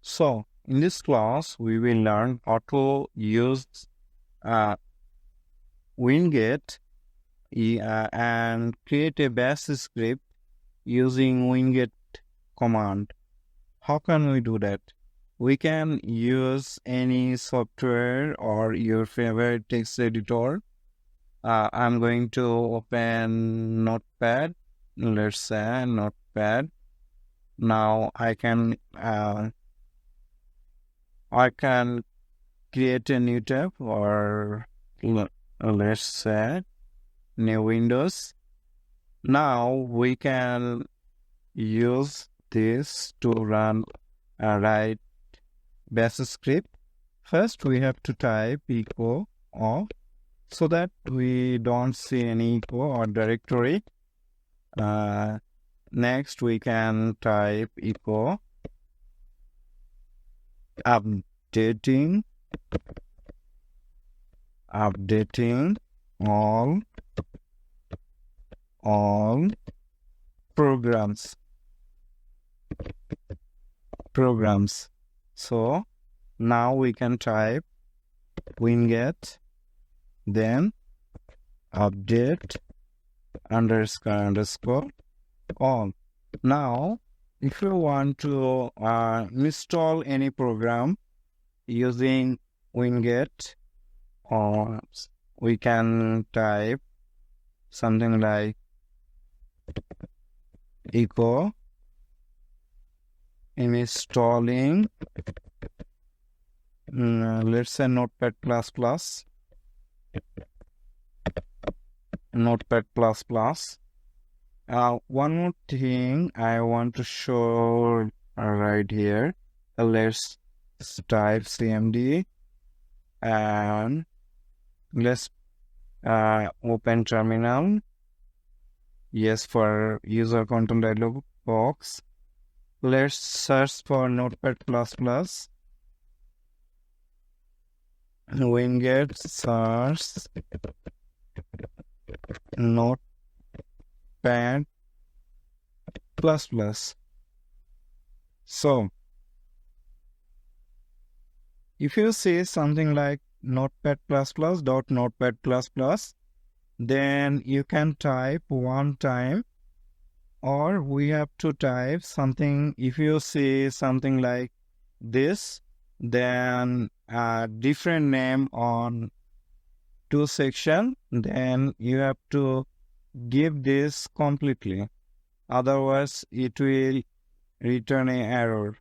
So, in this class, we will learn how to use WinGET and create a bash script using WinGET command. How can we do that? We can use any software or your favorite text editor. I'm going to open Notepad. Let's say Notepad. Now I can create a new tab, or let's say new Windows. Now we can use this to write bash script. First we have to type echo off so that we don't see any echo or directory. Next we can type echo updating all programs. So now we can type WinGET, then update __ all. Now if you want to install any program using WinGET, we can type something like echo installing, let's say Notepad++. One more thing I want to show right here. Let's type cmd and let's open terminal. Yes, for user control dialog box, let's search for Notepad++. WinGET search Notepad++. So if you see something like Notepad++ dot Notepad++, then you can type one time, or we have to type something. If you see something like this, then a different name on two section, then you have to give this completely, otherwise it will return an error.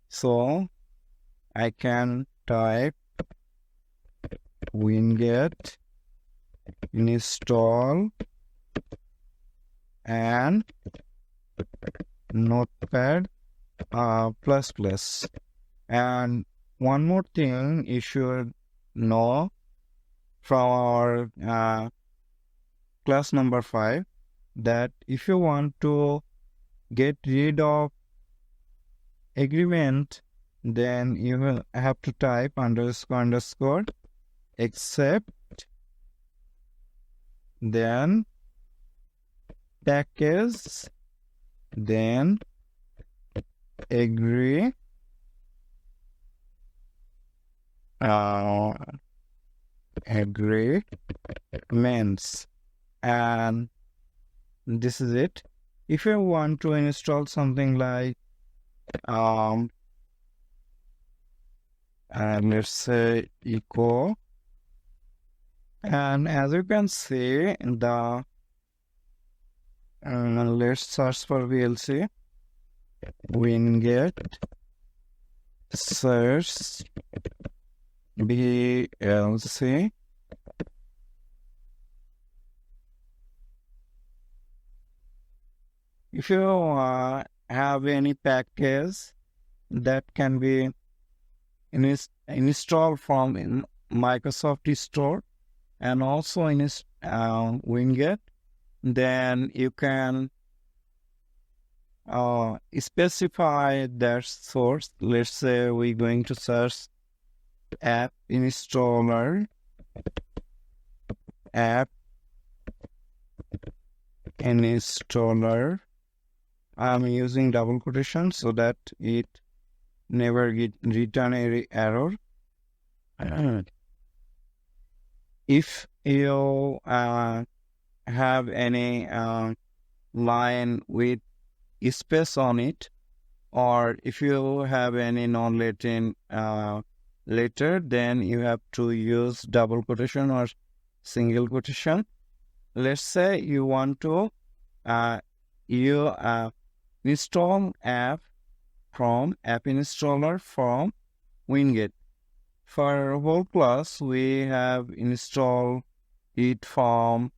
So I can type WinGET install and Notepad++. And one more thing you should know from our class number 5, that if you want to get rid of agreement, then you will have to type __ except, then package, then agreements, and this is it. If you want to install something like let's say echo, and as you can see in the let's search for VLC, WinGET search VLC. If you have any package that can be installed from Microsoft Store and also in WinGET, then you can specify that source. Let's say we're going to search app installer, app installer. I'm using double quotation so that it never get return error. If you have any line with space on it, or if you have any non-Latin letter, then you have to use double quotation or single quotation. Let's say you want to install app from app installer from WinGET. For whole class, we have installed it from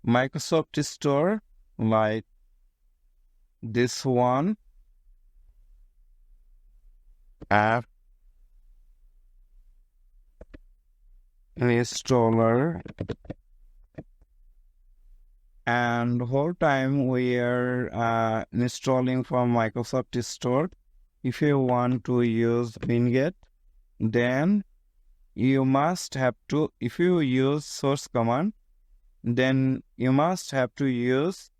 Microsoft Store, like this one, app installer, and whole time we are installing from Microsoft Store. If you want to use WinGET, then you must have to, if you use source command, then you must have to use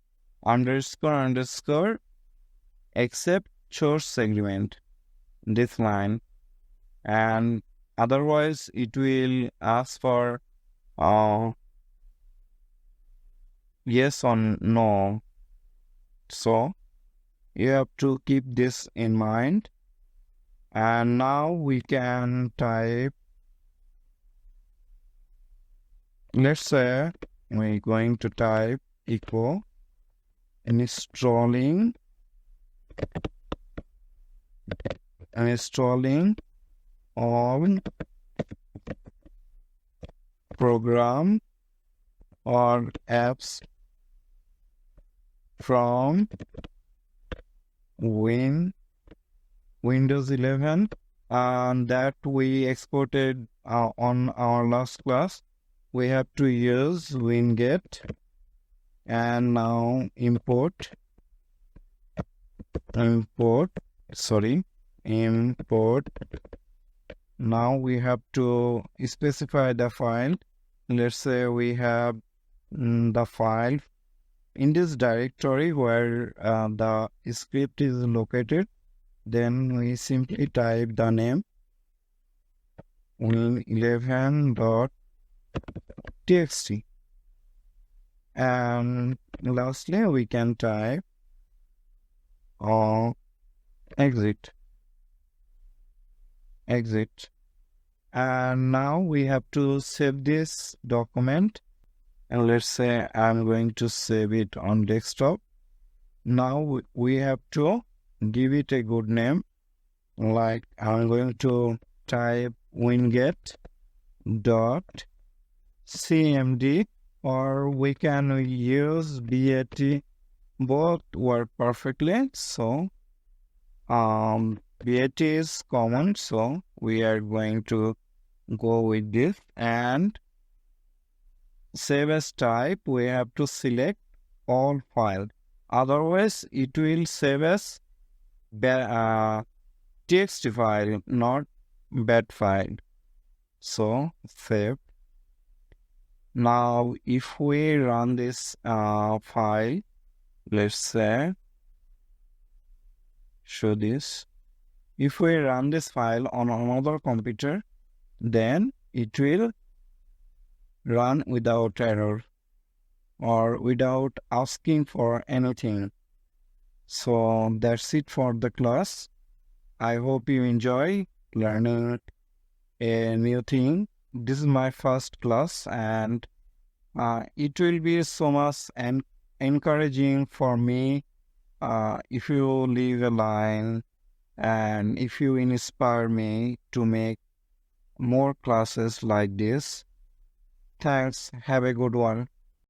__ except source segment, this line, and otherwise it will ask for yes or no. So you have to keep this in mind. And now we can type, let's say we're going to type echo installing all program or apps from Windows 11, and that we exported on our last class. We have to use WinGET, and now import. Now we have to specify the file. Let's say we have the file in this directory where the script is located. Then we simply type the name win11.txt, and lastly we can type exit, and now we have to save this document, and let's say I'm going to save it on desktop. Now we have to give it a good name, like I'm going to type winget.cmd, or we can use BAT. Both work perfectly. So BAT is common, so we are going to go with this. And save as type, we have to select all files, otherwise it will save as TXT file, not BAT file. So save. Now if we run this file, let's say show this. If we run this file on another computer, then it will run without error or without asking for anything. So that's it for the class. I hope you enjoy learning a new thing. This is my first class, and it will be so much encouraging for me if you leave a line and if you inspire me to make more classes like this. Thanks. Have a good one.